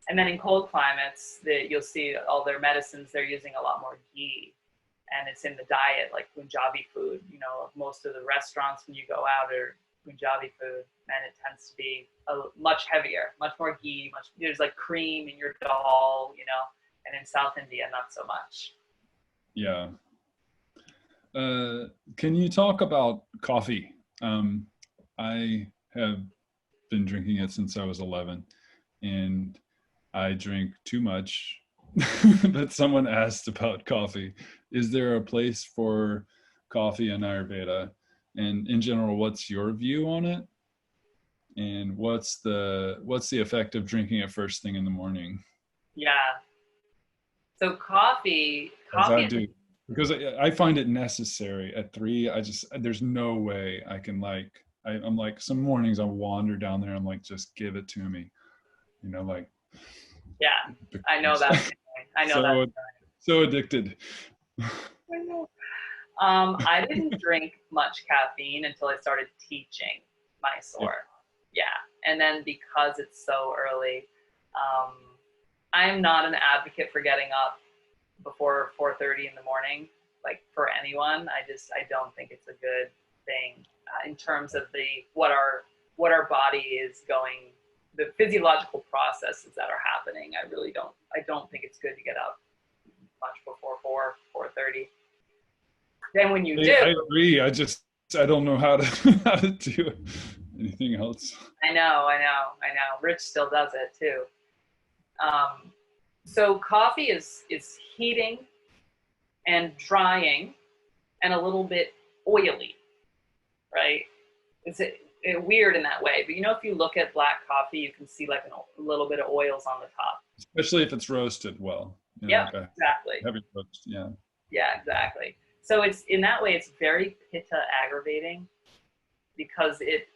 And then in cold climates, you'll see all their medicines, they're using a lot more ghee. And it's in the diet, like Punjabi food. You know, most of the restaurants when you go out are Punjabi food, and it tends to be much heavier, much more ghee, there's like cream in your dal, you know, and in South India, not so much. Yeah. Can you talk about coffee? I have been drinking it since I was 11, and I drink too much. But someone asked about coffee. Is there a place for coffee in Ayurveda? And in general, what's your view on it? And what's the effect of drinking it first thing in the morning? Yeah. So coffee. As I do. Because I find it necessary at 3. There's no way I can I'm like, some mornings I'll wander down there. I'm like, just give it to me, you know, like. Yeah, I know that. I know that. So addicted. I know. I didn't drink much caffeine until I started teaching Mysore. Yeah. And then because it's so early, I'm not an advocate for getting up before 4:30 in the morning, like for anyone. I don't think it's a good thing in terms of what our body is going, the physiological processes that are happening. I don't think it's good to get up much before 4:30. Then when you do, I agree. I don't know how to do anything else. I know. Rich still does it too. So coffee is heating and drying and a little bit oily, right? It's weird in that way. But you know, if you look at black coffee, you can see like a little bit of oils on the top. Especially if it's roasted well. You know, yeah, like exactly. Heavy roast, yeah. Yeah, exactly. So it's in that way, it's very pitta aggravating because it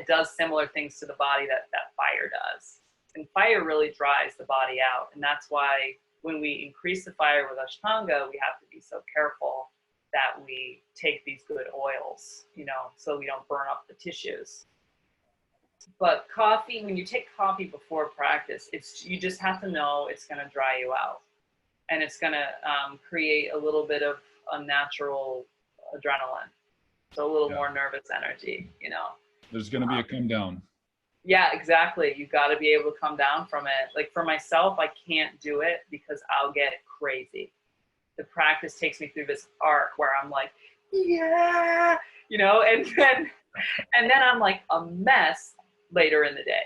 does similar things to the body that fire does. And fire really dries the body out. And that's why when we increase the fire with Ashtanga, we have to be so careful that we take these good oils, you know, so we don't burn up the tissues. But coffee, when you take coffee before practice, you just have to know it's going to dry you out. And it's going to create a little bit of unnatural adrenaline. So a little more nervous energy, you know. There's going to be a come down. Yeah, exactly. You got to be able to come down from it. Like for myself, I can't do it because I'll get crazy. The practice takes me through this arc where I'm like, yeah, you know, and then I'm like a mess later in the day.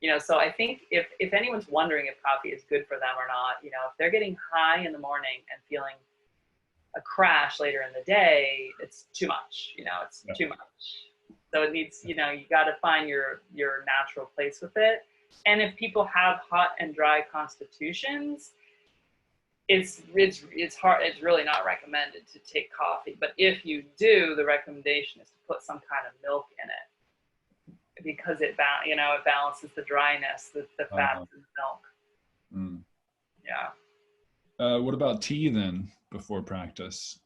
You know, so I think if anyone's wondering if coffee is good for them or not, you know, if they're getting high in the morning and feeling a crash later in the day, it's too much, it's too much. So it needs, you got to find your natural place with it. And if people have hot and dry constitutions, it's hard. It's really not recommended to take coffee. But if you do, the recommendation is to put some kind of milk in it, because it balances the dryness, the fats in the milk. Mm. Yeah. What about tea then before practice?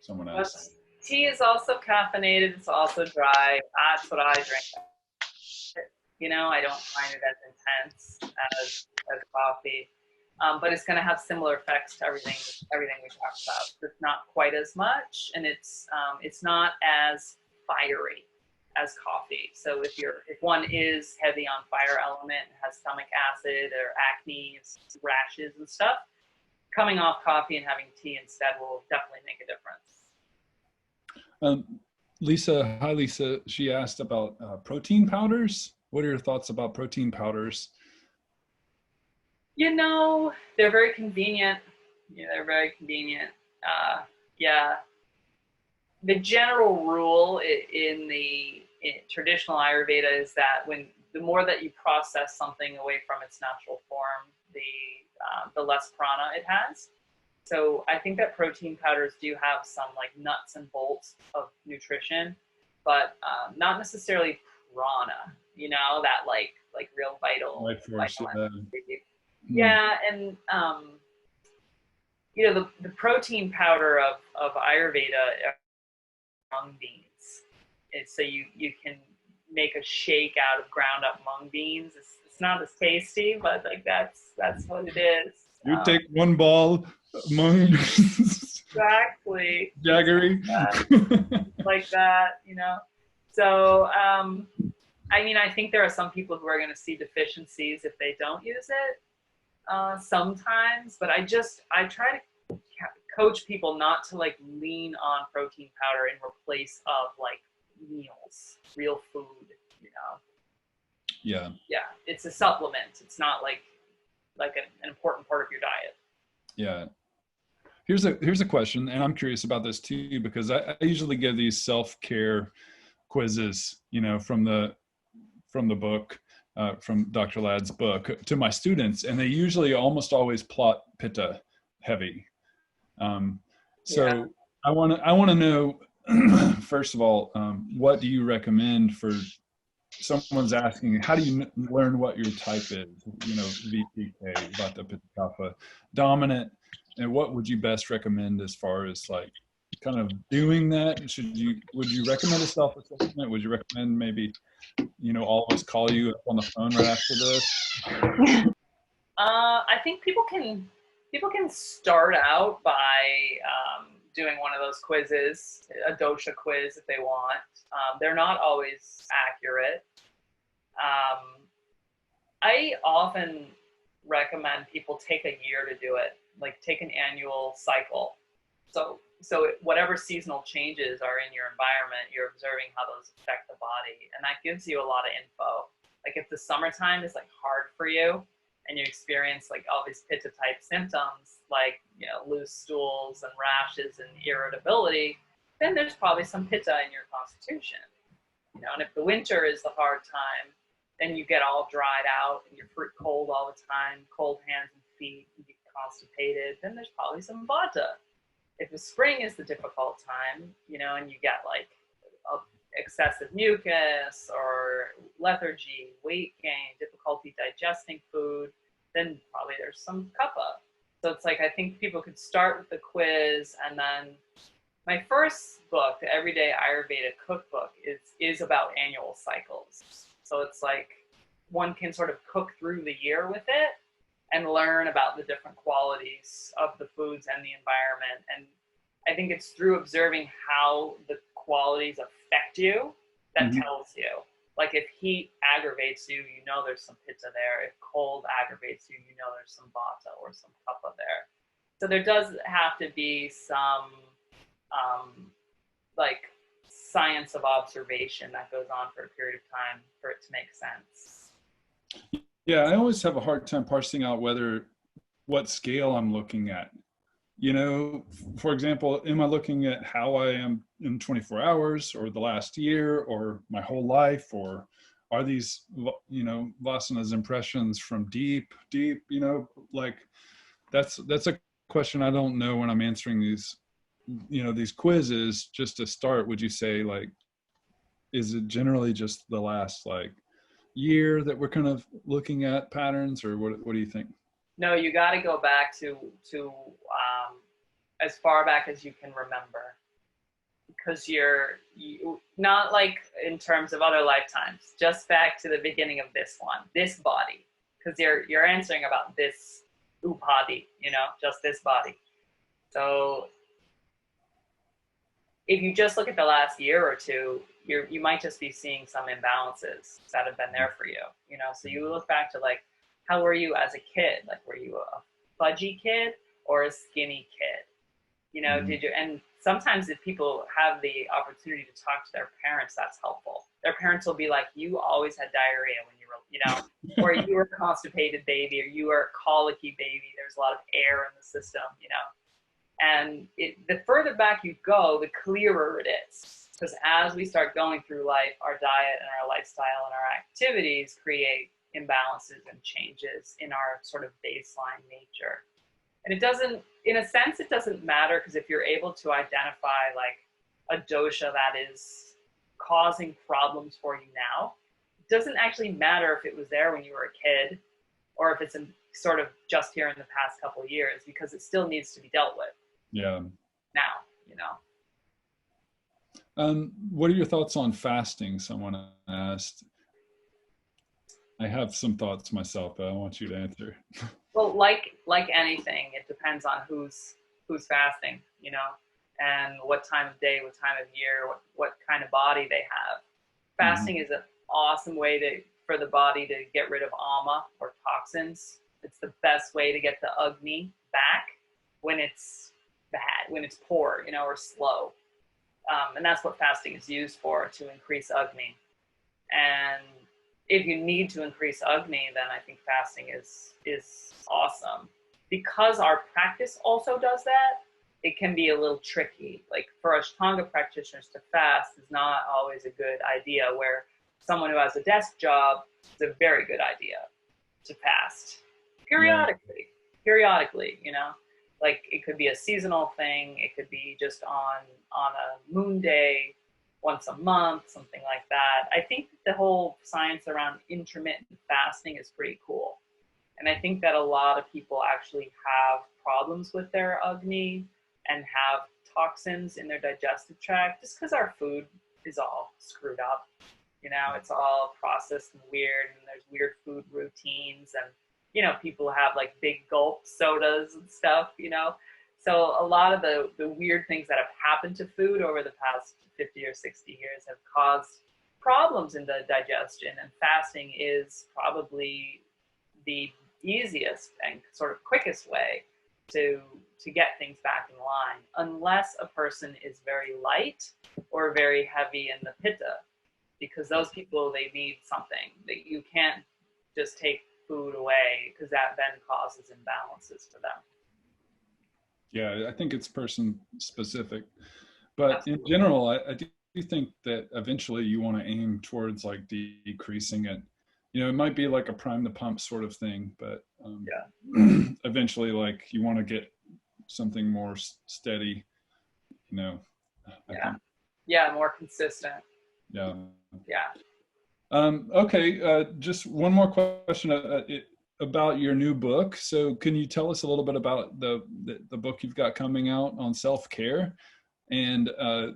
Someone asked. Tea is also caffeinated. It's also dry. That's what I drink. I don't find it as intense as coffee, but it's going to have similar effects to everything we talked about. It's not quite as much, and it's not as fiery as coffee. So if one is heavy on fire element, has stomach acid or acne, rashes and stuff, coming off coffee and having tea instead will definitely make a difference. Lisa, hi Lisa. She asked about protein powders. What are your thoughts about protein powders? They're very convenient. They're very convenient. Yeah. The general rule in traditional Ayurveda is that the more that you process something away from its natural form, the less prana it has. So I think that protein powders do have some like nuts and bolts of nutrition, but not necessarily prana. That like real vital. Life force, yeah, and the protein powder of Ayurveda are mung beans. So you can make a shake out of ground up mung beans. It's not as tasty, but like that's what it is. You take one ball mung beans. Exactly. Jaggery. Like that, So I think there are some people who are going to see deficiencies if they don't use it sometimes, but I try to coach people not to like lean on protein powder in replace of like meals, real food, Yeah. Yeah, it's a supplement. It's not like an important part of your diet. Yeah. Here's a question, and I'm curious about this too, because I usually give these self-care quizzes, from the book, from Dr. Ladd's book to my students, and they usually almost always plot pitta heavy. So I want to know, first of all, what do you recommend for someone's asking, how do you learn what your type is? VPK, Vata, Pitta, Kapha, dominant, and what would you best recommend as far as like kind of doing that? Would you recommend a self-assessment? Would you recommend maybe, all of us call you up on the phone right after this? I think people can start out by doing one of those quizzes, a dosha quiz if they want. They're not always accurate. I often recommend people take a year to do it, like take an annual cycle. So whatever seasonal changes are in your environment, you're observing how those affect the body, and that gives you a lot of info. Like if the summertime is like hard for you and you experience like all these pitta type symptoms, like loose stools and rashes and irritability, then there's probably some pitta in your constitution. And if the winter is the hard time, then you get all dried out and you're cold all the time, cold hands and feet, you get constipated, then there's probably some vata. If the spring is the difficult time, and you get like excessive mucus or lethargy, weight gain, difficulty digesting food, then probably there's some kapha. So it's like, I think people could start with the quiz, and then my first book, the Everyday Ayurveda Cookbook, is about annual cycles. So it's like one can sort of cook through the year with it and learn about the different qualities of the foods and the environment. And I think it's through observing how the qualities affect you that tells you. Like if heat aggravates you, there's some pitta there. If cold aggravates you, there's some vata or some kapha there. So there does have to be some like science of observation that goes on for a period of time for it to make sense. Yeah, I always have a hard time parsing out what scale I'm looking at. you know, for example, am I looking at how I am in 24 hours or the last year or my whole life, or are these, you know, Vasana's impressions from deep, you know, like that's a question I don't know when I'm answering these, you know, these quizzes. Just to start, would you say, like, is it generally just the last like year that we're kind of looking at patterns, or what do you think? No, you got to go back to as far back as you can remember, because you not like in terms of other lifetimes, just back to the beginning of this one, this body, because you're answering about this upadi, you know, just this body. So if you just look at the last year or two, you might just be seeing some imbalances that have been there for you, you know. So you look back to, like, how were you as a kid? Like, were you a fudgy kid or a skinny kid? You know, did you, and sometimes if people have the opportunity to talk to their parents, that's helpful. Their parents will be like, you always had diarrhea when you were, you know, or you were a constipated baby, or you were a colicky baby. There's a lot of air in the system, you know. And the further back you go, the clearer it is. Because as we start going through life, our diet and our lifestyle and our activities create imbalances and changes in our sort of baseline nature. And it doesn't, in a sense, it doesn't matter, because if you're able to identify like a dosha that is causing problems for you now, it doesn't actually matter if it was there when you were a kid or if it's in, sort of just here in the past couple of years, because it still needs to be dealt with. Yeah. Now, you know. What are your thoughts on fasting? Someone asked. I have some thoughts myself, but I want you to answer. Well, like anything, it depends on who's fasting, you know, and what time of day, what time of year, what kind of body they have. Fasting is an awesome way for the body to get rid of ama, or toxins. It's the best way to get the Agni back when it's bad, when it's poor, you know, or slow. And that's what fasting is used for, to increase Agni. And if you need to increase Agni, then I think fasting is awesome. Because our practice also does that, it can be a little tricky. Like, for Ashtanga practitioners to fast is not always a good idea, where someone who has a desk job, it's a very good idea to fast periodically, you know. Like, it could be a seasonal thing. It could be just on a moon day, once a month, something like that. I think the whole science around intermittent fasting is pretty cool. And I think that a lot of people actually have problems with their Agni and have toxins in their digestive tract, just because our food is all screwed up. You know, it's all processed and weird, and there's weird food routines, and, you know, people have like big gulp sodas and stuff, you know. So a lot of the weird things that have happened to food over the past 50 or 60 years have caused problems in the digestion, and fasting is probably the easiest and sort of quickest way to get things back in line, unless a person is very light or very heavy in the pitta, because those people, they need something. That you can't just take food away, because that then causes imbalances for them. Yeah, I think it's person specific, but in general, I do think that eventually you want to aim towards like decreasing it. You know, it might be like a prime the pump sort of thing, but eventually, like, you want to get something more steady, you know. I think. Yeah, more consistent. Yeah. Yeah. Okay, just one more question about your new book. So can you tell us a little bit about the book you've got coming out on self-care, and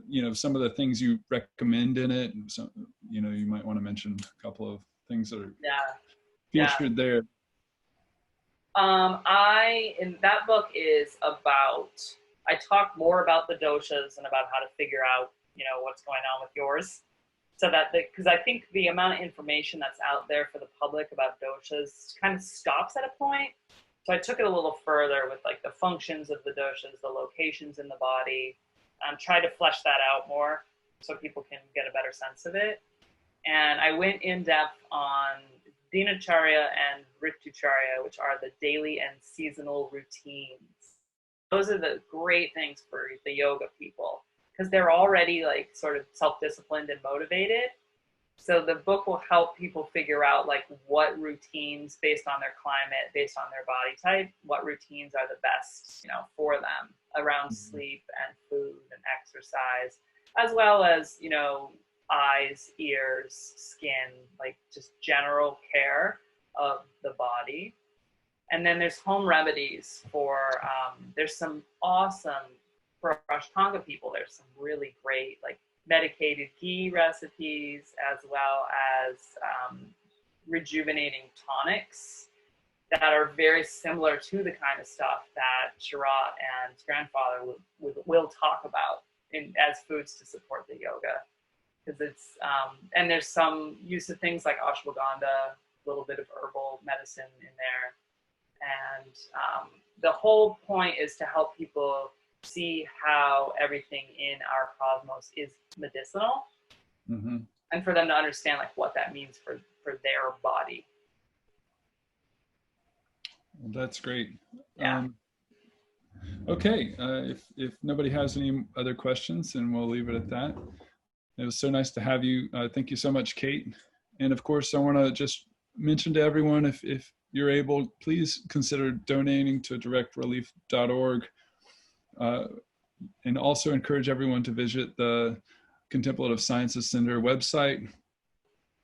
you know, some of the things you recommend in it, and some, you know, you might want to mention a couple of things that are featured there. In that book is about, I talk more about the doshas and about how to figure out, you know, what's going on with yours. So that, because I think the amount of information that's out there for the public about doshas kind of stops at a point. So I took it a little further with like the functions of the doshas, the locations in the body, try to flesh that out more so people can get a better sense of it. And I went in depth on dinacharya and ritucharya, which are the daily and seasonal routines those are the great things for the yoga people, because they're already like sort of self-disciplined and motivated. So the book will help people figure out like what routines based on their climate, based on their body type, what routines are the best, you know, for them around sleep and food and exercise, as well as, you know, eyes, ears, skin, like just general care of the body. And then there's home remedies for, there's some awesome, for Ashtanga people, there's some really great like medicated ghee recipes, as well as rejuvenating tonics that are very similar to the kind of stuff that Sharat and his grandfather will talk about as foods to support the yoga. Because it's, and there's some use of things like ashwagandha, a little bit of herbal medicine in there. And the whole point is to help people see how everything in our cosmos is medicinal, and for them to understand like what that means for their body. Well, that's great. Yeah. Okay, if nobody has any other questions, then we'll leave it at that. It was so nice to have you. Thank you so much, Kate. And of course, I want to just mention to everyone, if you're able, please consider donating to directrelief.org. And also encourage everyone to visit the Contemplative Sciences Center website.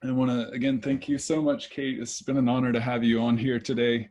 And I want to, again, thank you so much, Kate. It's been an honor to have you on here today.